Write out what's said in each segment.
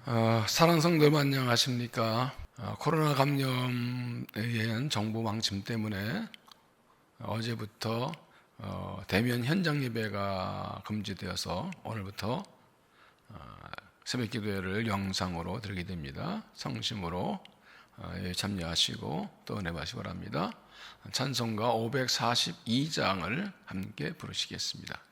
사랑하는 성도 여러분 안녕하십니까? 코로나 감염에 의한 정부 방침 때문에 어제부터 대면 현장 예배가 금지되어서 오늘부터 새벽 기도회를 영상으로 드리게 됩니다. 성심으로 참여하시고 또 은혜 받으시기 바랍니다. 찬송가 542장을 함께 부르시겠습니다.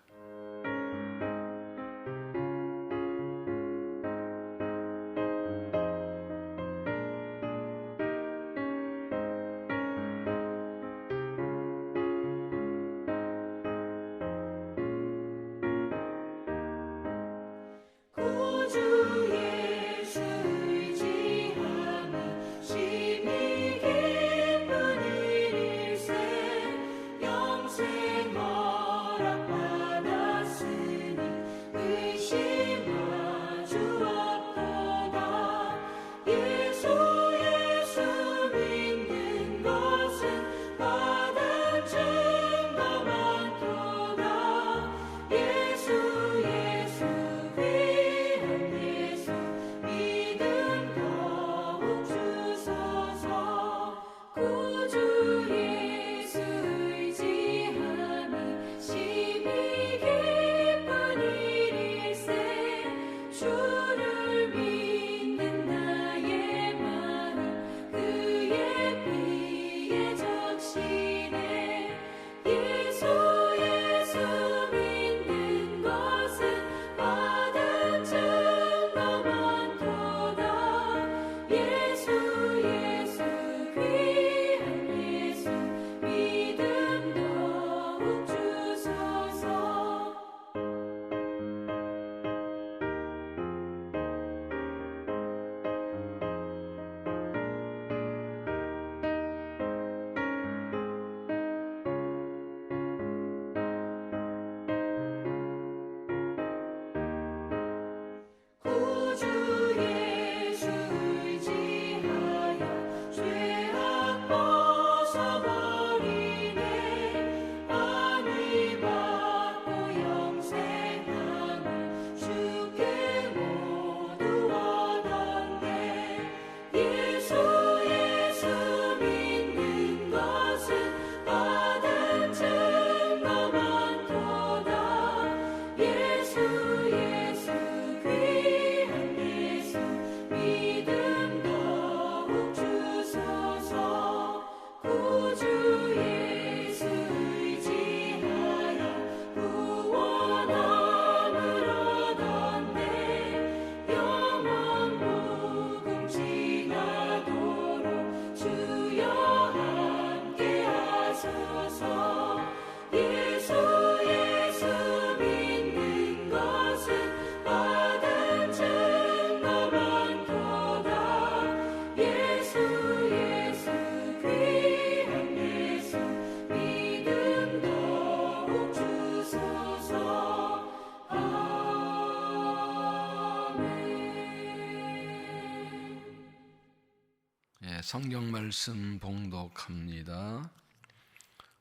성경 말씀 봉독합니다.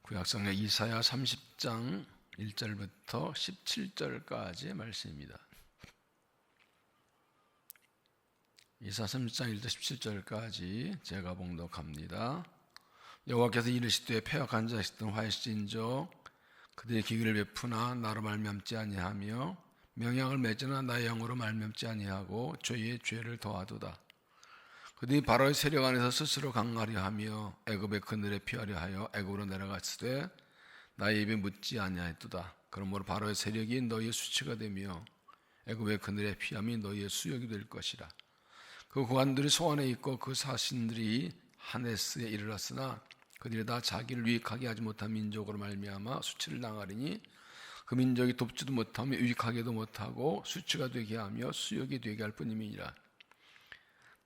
구약성경 이사야 30장 1절부터 17절까지의 말씀입니다. 이사야 30장 1절 17절까지 제가 봉독합니다. 여호와께서 이르시되 패역한 자 있었던 화이신저 그들의 기기를 베푸나 나로 말미암지 아니하며 명약을 맺으나 나의 영으로 말미암지 아니하고 죄의 죄를 더하도다. 그들이 바로의 세력 안에서 스스로 강하려 하며 애굽의 그늘에 피하려 하여 애굽으로 내려갔으되 나의 입에 묻지 아니하였도다. 그러므로 바로의 세력이 너희의 수치가 되며 애굽의 그늘에 피함이 너희의 수욕이 될 것이라. 그 고관들이 소안에 있고 그 사신들이 하네스에 이르렀으나 그들이 다 자기를 유익하게 하지 못한 민족으로 말미암아 수치를 당하리니 그 민족이 돕지도 못하며 유익하게도 못하고 수치가 되게 하며 수욕이 되게 할 뿐임이니라.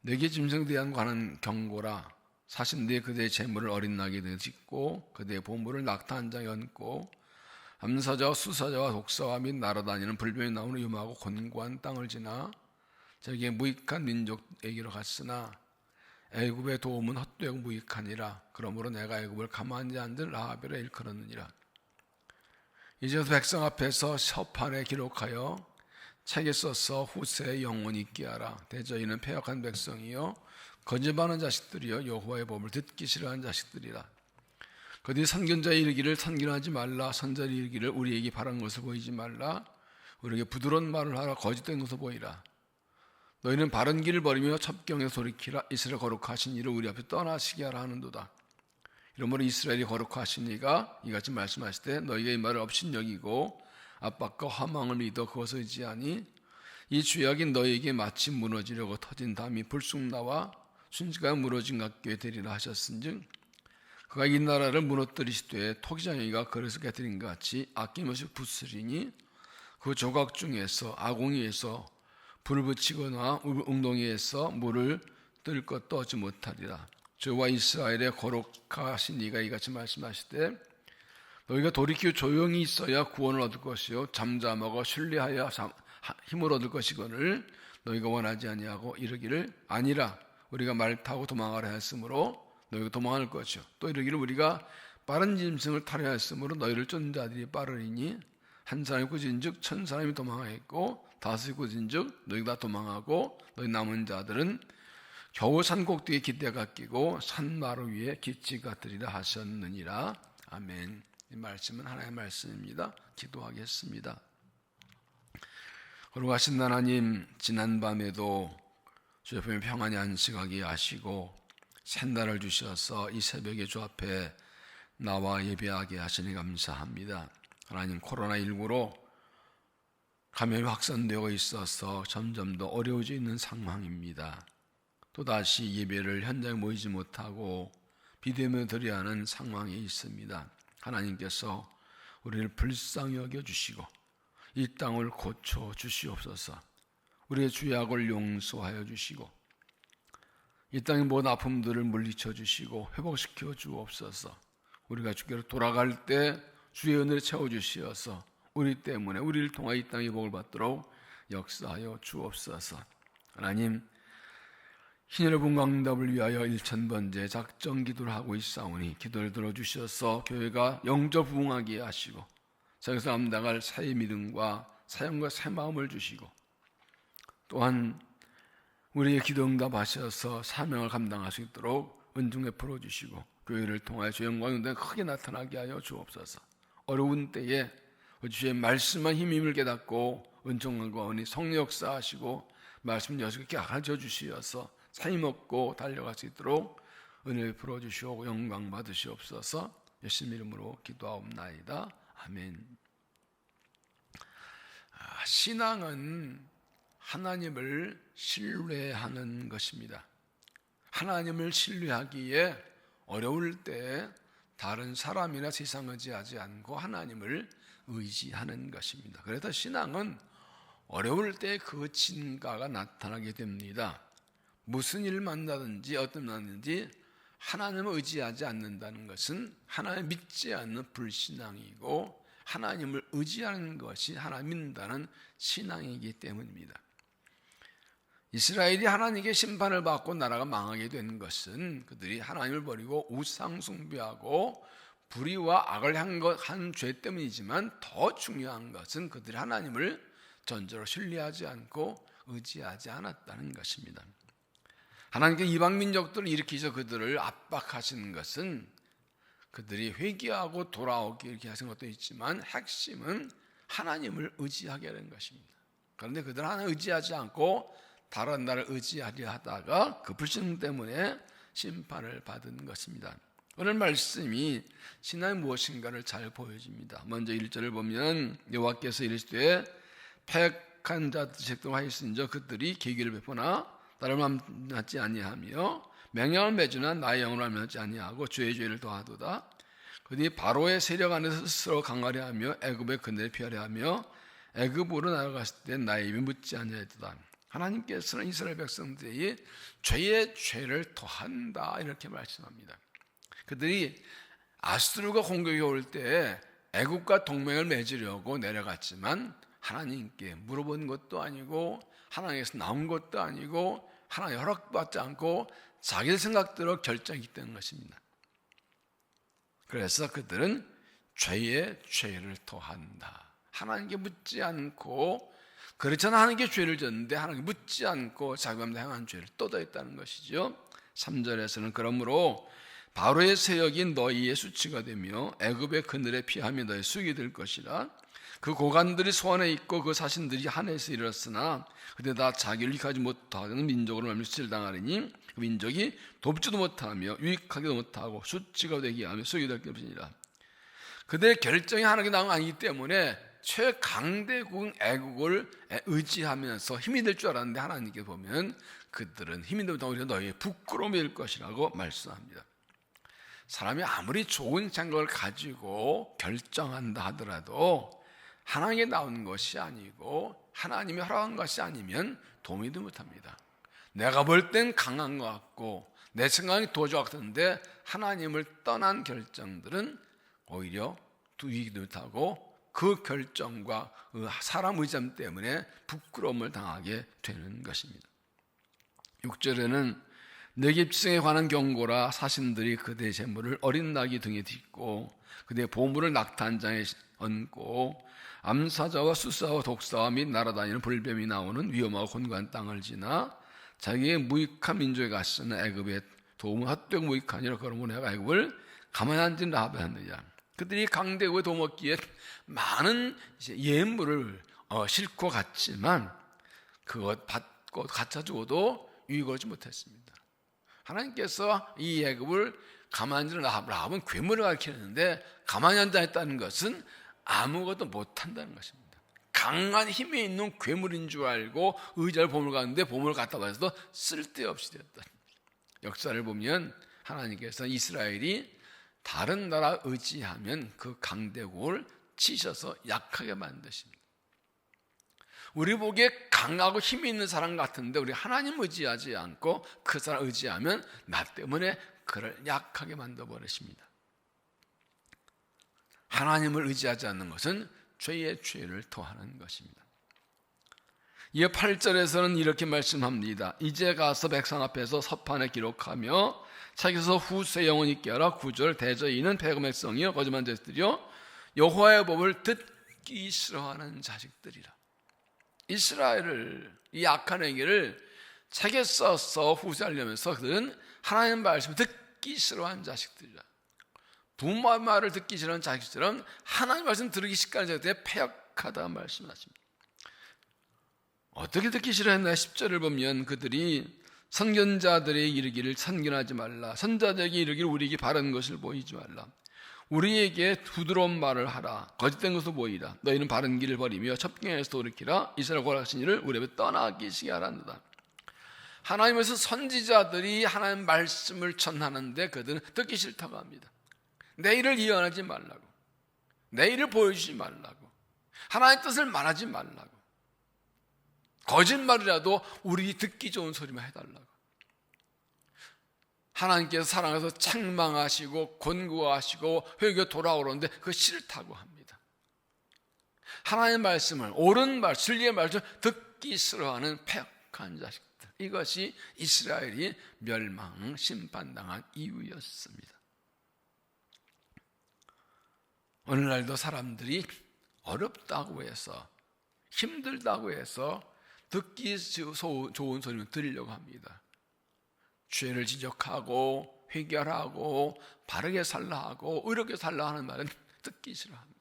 내게 짐승대한 관한 경고라. 사신들이 그들의 재물을 어린 나귀에 짓고 그들의 보물을 낙타 한 장에 얹고 암사자와 수사자와 독사와 및 날아다니는 불변이 나오는 유마하고 곤고한 땅을 지나 저기에 무익한 민족에게로 갔으나 애굽의 도움은 헛되고 무익하니라. 그러므로 내가 애굽을 가만히 앉은 라합을 일컬었느니라. 이제 백성 앞에서 서판에 기록하여 책에 써서 후세에 영원히 있게 하라. 대저희는 패역한 백성이요 거짓말하는 자식들이요 여호와의 법을 듣기 싫어하는 자식들이라. 그들이 선견자의 이르기를 선견하지 말라. 선자의 이르기를 우리에게 바른 것을 보이지 말라. 우리에게 부드러운 말을 하라. 거짓된 것을 보이라. 너희는 바른 길을 버리며 첩경에서 돌이키라. 이스라엘 거룩하신 이를 우리 앞에 떠나시게 하라 하는도다. 이러므로 이스라엘이 거룩하신 이가 이같이 말씀하시되 너희가 이 말을 업신여기고 압박과 허망을 믿어 그것을 의지하니 이 죄악이 너희에게 마치 무너지려고 터진 담이 불쑥 나와 순지가 무너진 같게 되리라 하셨은즉 그가 이 나라를 무너뜨리시되 토기장이가 그릇을 깨뜨린 것 같이 아낌없이 부스리니 그 조각 중에서 아궁이에서 불을 붙이거나 웅덩이에서 물을 뜰 것도 얻지 못하리라. 저와 이스라엘의 거룩하신 이가 이같이 말씀하시되 너희가 돌이키고 조용히 있어야 구원을 얻을 것이요 잠잠하고 신뢰하여 힘을 얻을 것이거늘 너희가 원하지 아니하고 이르기를 아니라 우리가 말 타고 도망하려 했으므로 너희가 도망할 것이요 또 이르기를 우리가 빠른 짐승을 타려 했으므로 너희를 쫓는 자들이 빠르리니 한 사람이 꾸진즉 1000사람이 도망하였고 5이 꾸진즉 너희가 다 도망하고 너희 남은 자들은 겨우 산 꼭대기에 깃대가 끼고 산 마루 위에 기치가 들이라 하셨느니라. 아멘. 이 말씀은 하나님의 말씀입니다. 기도하겠습니다. 거룩하신 하나님, 지난밤에도 주 앞에 평안히 안식하게 하시고 새날을 주셔서 이 새벽에 주 앞에 나와 예배하게 하시니 감사합니다. 하나님, 코로나19로 감염이 확산되고 있어서 점점 더 어려워져 있는 상황입니다. 또다시 예배를 현장에 모이지 못하고 비대면을 드려야 하는 상황에 있습니다. 하나님께서 우리를 불쌍히 여겨주시고 이 땅을 고쳐 주시옵소서. 우리의 죄악을 용서하여 주시고 이 땅의 모든 아픔들을 물리쳐 주시고 회복시켜 주옵소서. 우리가 주께로 돌아갈 때 주의 은혜를 채워주시어서 우리 때문에 우리를 통하여 이 땅의 복을 받도록 역사하여 주옵소서. 하나님, 희년의 분광답을 위하여 1000번째 작정 기도를 하고 있사오니 기도를 들어주셔서 교회가 영접 부흥하게 하시고 세상에서 감당할 새 믿음과 사형과 새 마음을 주시고 또한 우리의 기도 응답하셔서 사명을 감당할 수 있도록 은중 베풀어 주시고 교회를 통하여 주의 영광이 크게 나타나게 하여 주옵소서. 어려운 때에 주의 말씀만 힘을 깨닫고 은총과 은혜 성령 역사하시고 말씀 여섯개 가르쳐 주시어서 삶 얻고 달려갈 수 있도록 은혜 베풀어 주시고 영광 받으시옵소서. 예수님 이름으로 기도하옵나이다. 아멘. 신앙은 하나님을 신뢰하는 것입니다. 하나님을 신뢰하기에 어려울 때 다른 사람이나 세상을 의지하지 않고 하나님을 의지하는 것입니다. 그래서 신앙은 어려울 때 그 진가가 나타나게 됩니다. 무슨 일을 만나든지 어떤 만나든지 하나님을 의지하지 않는다는 것은 하나님을 믿지 않는 불신앙이고 하나님을 의지하는 것이 하나님 믿는다는 신앙이기 때문입니다. 이스라엘이 하나님께 심판을 받고 나라가 망하게 된 것은 그들이 하나님을 버리고 우상 숭배하고 불의와 악을 한 죄 때문이지만 더 중요한 것은 그들이 하나님을 전적으로 신뢰하지 않고 의지하지 않았다는 것입니다. 하나님께 이방 민족들을 일으키셔 그들을 압박하시는 것은 그들이 회개하고 돌아오기 이렇게 하신 것도 있지만 핵심은 하나님을 의지하게 하는 것입니다. 그런데 그들은 하나님을 의지하지 않고 다른 나라를 의지하려 하다가 그 불신 때문에 심판을 받은 것입니다. 오늘 말씀이 신앙이 무엇인가를 잘 보여줍니다. 먼저 1절을 보면 여호와께서 이르시되 패역한 자들 하였은저 그들이 계기를 베푸나 나를 만나지 아니하며 맹령을 맺으나 나의 영을 만나지 아니하고 죄의 죄를 더하도다. 그들이 바로의 세력 안에서 스스로 강하려 하며 애굽의 근대를 피하려 하며 애굽으로 나아갔을 때 나의 입이 묻지 아니하였도다. 하나님께서는 이스라엘 백성들이 죄의 죄를 더한다 이렇게 말씀합니다. 그들이 아수르가 공격이 올 때 애굽과 동맹을 맺으려고 내려갔지만 하나님께 물어본 것도 아니고 하나님께서 나온 것도 아니고 하나님 허락받지 않고 자기 생각대로 결정했다는 것입니다. 그래서 그들은 죄의 죄를 더한다. 하나님께 묻지 않고 그렇잖아. 하나님께 죄를 졌는데 하나님께 묻지 않고 자기가 행한 죄를 떠도했다는 것이죠. 3절에서는 그러므로 바로의 세력이 너희의 수치가 되며 애굽의 그늘의 피함이 너희 쑥이 될 것이라. 그 고관들이 소환해 있고 그 사신들이 하늘에서 이르렀으나 그때 다 자기를 유익하지 못하는 민족으로 말미암아 수치를 당하리니 그 민족이 돕지도 못하며 유익하기도 못하고 수치가 되게 하며 쑥이 될 것이니라. 그들의 결정이 하나님께 나온 게 아니기 때문에 최강대국인 애국을 의지하면서 힘이 될 줄 알았는데 하나님께 보면 그들은 힘이 되다 오히려 너희의 부끄러움이 될 것이라고 말씀합니다. 사람이 아무리 좋은 생각을 가지고 결정한다 하더라도 하나님께 나온 것이 아니고 하나님이 허락한 것이 아니면 도움이도 못합니다. 내가 볼 땐 강한 것 같고 내 생각이 도저히 같은데 하나님을 떠난 결정들은 오히려 두이기도 못하고 그 결정과 그 사람 의지함 때문에 부끄러움을 당하게 되는 것입니다. 6절에는 내게 집승에 관한 경고라. 사신들이 그대의 재물을 어린 나귀 등에 딛고 그대의 보물을 낙타한 장에 얹고 암사자와 수사와 독사와 및 날아다니는 불뱀이 나오는 위험하고 곤고한 땅을 지나 자기의 무익한 민족에 갔으나 애굽의 도움은 헛되고 무익하니라. 그러므로 내가 애굽을 가만히 앉은 라합에 하느냐. 그들이 강대국에 도먹기에 많은 예물을 싣고 갔지만 그것 받고 갖다 주고도 유익을 얻지 못했습니다. 하나님께서 이 애굽을 가만히 앉은 라합은 괴물을 가리키는데 가만히 앉아 있다는 것은 아무것도 못한다는 것입니다. 강한 힘이 있는 괴물인 줄 알고 의자를 보물 갔는데 보물을 갖다 받아서 쓸데없이 됐다. 역사를 보면 하나님께서 이스라엘이 다른 나라 의지하면 그 강대국을 치셔서 약하게 만드십니다. 우리 보기에 강하고 힘이 있는 사람 같은데 우리 하나님 의지하지 않고 그 사람 의지하면 나 때문에 그를 약하게 만들어버리십니다. 하나님을 의지하지 않는 것은 죄의 죄를 토하는 것입니다. 이어 8절에서는 이렇게 말씀합니다. 이제 가서 백성 앞에서 서판에 기록하며 책에서 후세 영원 있게 하라. 9절 대저인은 패금 백성이여 거짓말 자식들이여 여호와의 법을 듣기 싫어하는 자식들이라. 이스라엘을 이 악한 행위를 책에 써서 후세하려면서 그들은 하나님 말씀을 듣기 싫어하는 자식들이라. 부모의 말을 듣기 싫어하는 자식들은 하나님 말씀 들으기 싫어하는 자들에 패역하다 말씀하십니다. 어떻게 듣기 싫어했나? 10절을 보면 그들이 선견자들의 이르기를 선견하지 말라. 선자들에게 이르기를 우리에게 바른 것을 보이지 말라. 우리에게 부드러운 말을 하라. 거짓된 것을 보이라. 너희는 바른 길을 버리며 첩경에서 돌이키라. 이스라엘 고락하신 이를 우리 앞에 떠나기시게 하란다. 하나님에서 선지자들이 하나님 말씀을 전하는데 그들은 듣기 싫다고 합니다. 내 일을 이해하지 말라고, 내 일을 보여주지 말라고, 하나님의 뜻을 말하지 말라고, 거짓말이라도 우리 듣기 좋은 소리만 해달라고. 하나님께서 사랑해서 책망하시고 권고하시고 회개 돌아오는데 그거 싫다고 합니다. 하나님의 말씀을, 옳은 말, 진리의 말씀을 듣기 싫어하는 패역한 자식들, 이것이 이스라엘이 멸망 심판당한 이유였습니다. 오늘날도 사람들이 어렵다고 해서, 힘들다고 해서 듣기 좋은 소리를 들으려고 합니다. 죄를 지적하고 회개하고 바르게 살라 하고 의롭게 살라 하는 말은 듣기 싫어합니다.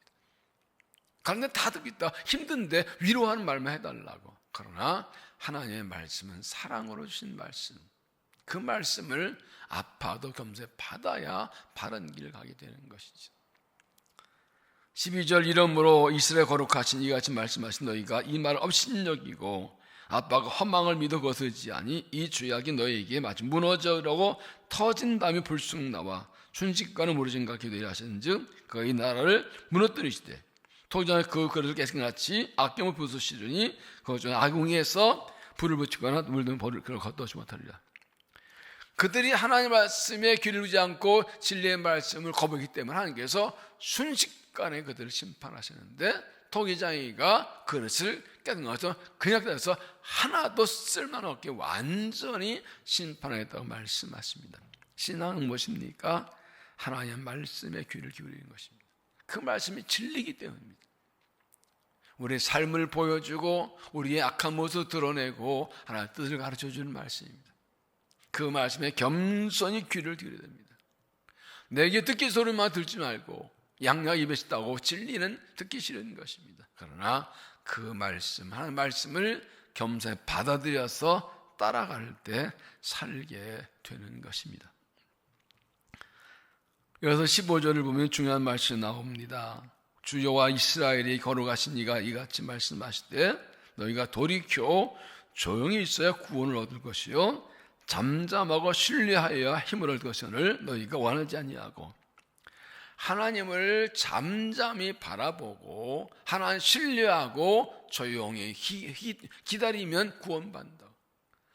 그런데 다 듣겠다, 힘든데 위로하는 말만 해달라고. 그러나 하나님의 말씀은 사랑으로 주신 말씀, 그 말씀을 아파도 겸손히 받아야 바른 길을 가게 되는 것이죠. 12절 이러므로 이스라엘 거룩하신 이같이 말씀하신 너희가 이 말을 업신여기고 아빠가 허망을 믿어 거스르지 아니 이 죄악이 너희에게 마치 무너져라고 터진 다음에 불쑥 나와 순식간에 무너진가 기도를 하시는즉 그가 이 나라를 무너뜨리시되 토기장에 그 그릇을 깨끗이 악경을 부수시더니 그것 중에 아궁이에서 불을 붙이거나 물든 벌을 그를 걷어오지 못하리라. 그들이 하나님의 말씀에 귀를 두지 않고 진리의 말씀을 거부하기 때문에 하나님께서 순식간에 그들을 심판하시는데 토기장이가 그릇을 깨끗해서 그냥 떼서 하나도 쓸만없게 완전히 심판하겠다고 말씀하십니다. 신앙은 무엇입니까? 하나님의 말씀에 귀를 기울이는 것입니다. 그 말씀이 진리이기 때문입니다. 우리의 삶을 보여주고 우리의 악한 모습을 드러내고 하나님의 뜻을 가르쳐주는 말씀입니다. 그 말씀에 겸손히 귀를 기울여야 됩니다. 내게 듣기 소리만 듣지 말고 양양 입에 있다고 진리는 듣기 싫은 것입니다. 그러나 그 말씀, 하나님의 말씀을 겸손히 받아들여서 따라갈 때 살게 되는 것입니다. 그래서 15절을 보면 중요한 말씀이 나옵니다. 주 여호와 이스라엘이 걸어가신 이가 이같이 말씀하시되 너희가 돌이켜 조용히 있어야 구원을 얻을 것이요 잠잠하고 신뢰하여야 힘을 얻을 것을 너희가 원하지 아니하고, 하나님을 잠잠히 바라보고 하나님 신뢰하고 조용히 기다리면 구원받는다.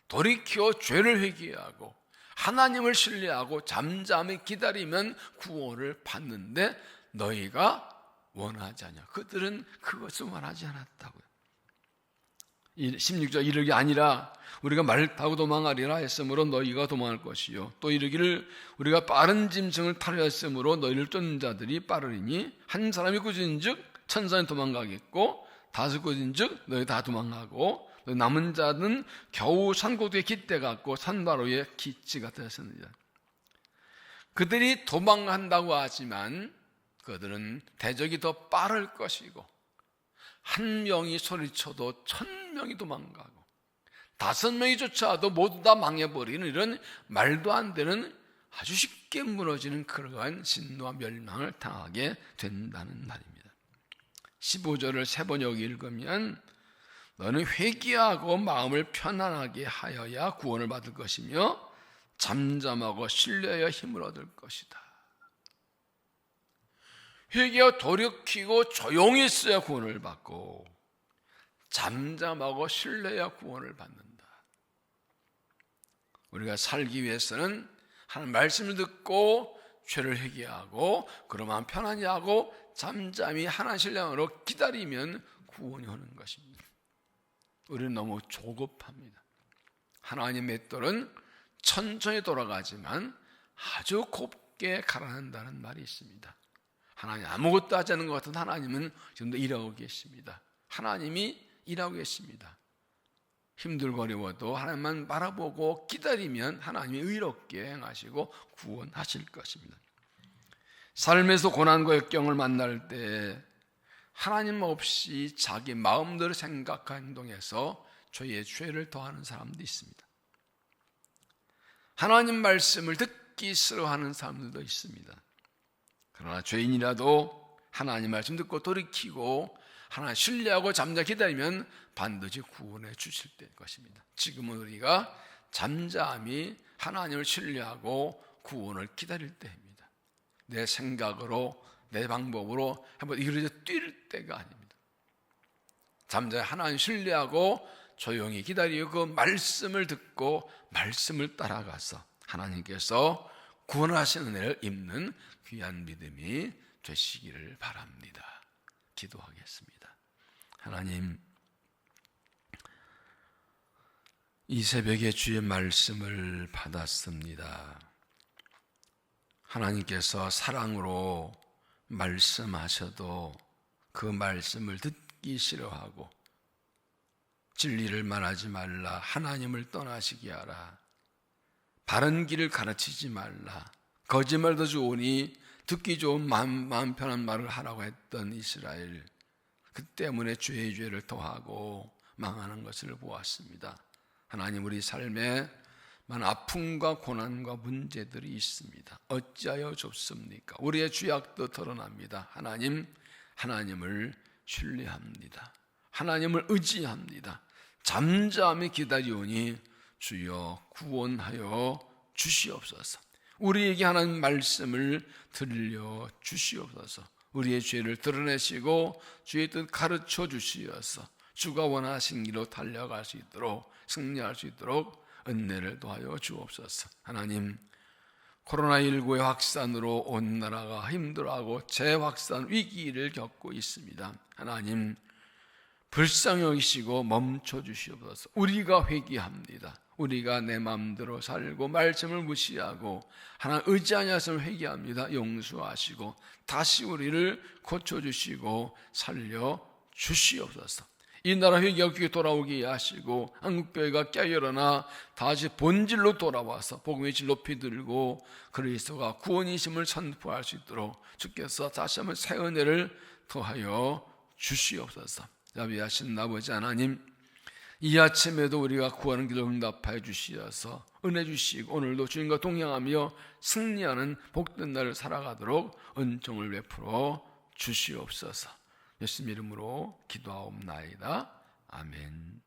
돌이켜 죄를 회개하고 하나님을 신뢰하고 잠잠히 기다리면 구원을 받는데 너희가 원하지 않냐. 그들은 그것을 원하지 않았다고요. 16절 이르기 아니라 우리가 말을 타고 도망하리라 했으므로 너희가 도망할 것이요 또 이르기를 우리가 빠른 짐승을 타려 했으므로 너희를 쫓는 자들이 빠르리니 한 사람이 꾸짖은즉 천사는 도망가겠고 다섯 꾸짖은즉 너희 다 도망가고 남은 자는 겨우 산고두에 깃대 같고 산바로에 기치 같았습니다. 그들이 도망간다고 하지만 그들은 대적이 더 빠를 것이고 한 명이 소리쳐도 1000명이 도망가고 5명이 쫓아와도 모두 다 망해버리는 이런 말도 안 되는 아주 쉽게 무너지는 그러한 진노와 멸망을 당하게 된다는 말입니다. 15절을 3번 여기 읽으면 너는 회개하고 마음을 편안하게 하여야 구원을 받을 것이며 잠잠하고 신뢰하여 힘을 얻을 것이다. 회개하고 돌이키고 조용히 있어야 구원을 받고 잠잠하고 신뢰해야 구원을 받는다. 우리가 살기 위해서는 하나님 말씀을 듣고 죄를 회개하고 그러면 편안히 하고 잠잠히 하나님 신뢰함으로 기다리면 구원이 오는 것입니다. 우리는 너무 조급합니다. 하나님의 뜰은 천천히 돌아가지만 아주 곱게 가라앉는다는 말이 있습니다. 하나님 아무것도 하지 않는 것 같은 하나님은 지금도 일하고 계십니다. 하나님이 일하고 계십니다. 힘들고 어려워도 하나님만 바라보고 기다리면 하나님이 의롭게 행하시고 구원하실 것입니다. 삶에서 고난과 역경을 만날 때 하나님 없이 자기 마음대로 생각하고 행동해서 저희의 죄를 더하는 사람도 있습니다. 하나님 말씀을 듣기 싫어하는 사람들도 있습니다. 그러나 죄인이라도 하나님 말씀 듣고 돌이키고 하나님 신뢰하고 잠잠히 기다리면 반드시 구원해 주실 것입니다. 지금은 우리가 잠잠히 하나님을 신뢰하고 구원을 기다릴 때입니다. 내 생각으로 내 방법으로 한번 이루어져 뛸 때가 아닙니다. 잠잠히 하나님 신뢰하고 조용히 기다리고 그 말씀을 듣고 말씀을 따라가서 하나님께서 구원하시는 은혜를 입는 귀한 믿음이 되시기를 바랍니다. 기도하겠습니다. 하나님, 이 새벽에 주의 말씀을 받았습니다. 하나님께서 사랑으로 말씀하셔도 그 말씀을 듣기 싫어하고 진리를 말하지 말라, 하나님을 떠나시게 하라, 바른 길을 가르치지 말라, 거짓말도 좋으니 듣기 좋은 마음 편한 말을 하라고 했던 이스라엘, 그 때문에 죄의 죄를 더하고 망하는 것을 보았습니다. 하나님, 우리 삶에 많은 아픔과 고난과 문제들이 있습니다. 어찌하여 좁습니까? 우리의 죄악도 드러납니다. 하나님을 신뢰합니다. 하나님을 의지합니다. 잠잠히 기다리오니 주여 구원하여 주시옵소서. 우리에게 하나님 말씀을 들려 주시옵소서. 우리의 죄를 드러내시고 주의 뜻 가르쳐 주시어서 주가 원하신 길로 달려갈 수 있도록, 승리할 수 있도록 은혜를 더하여 주옵소서. 하나님, 코로나19의 확산으로 온 나라가 힘들어하고 재확산 위기를 겪고 있습니다. 하나님, 불쌍히 여기시고 멈춰 주시옵소서. 우리가 회개합니다. 우리가 내 마음대로 살고 말씀을 무시하고 하나님 의지하냐 했으면 회개합니다. 용서하시고 다시 우리를 고쳐주시고 살려 주시옵소서. 이 나라 회개가 귀에 돌아오게 하시고 한국교회가 깨어일어나 다시 본질로 돌아와서 복음의 질 높이 들고 그리스도가 구원이심을 선포할 수 있도록 주께서 다시 한번 새 은혜를 더하여 주시옵소서. 자비하신 아버지 하나님, 이 아침에도 우리가 구하는 길을 응답하여 주시어서 은혜 주시고 오늘도 주님과 동행하며 승리하는 복된 날을 살아가도록 은총을 베풀어 주시옵소서. 예수님 이름으로 기도하옵나이다. 아멘.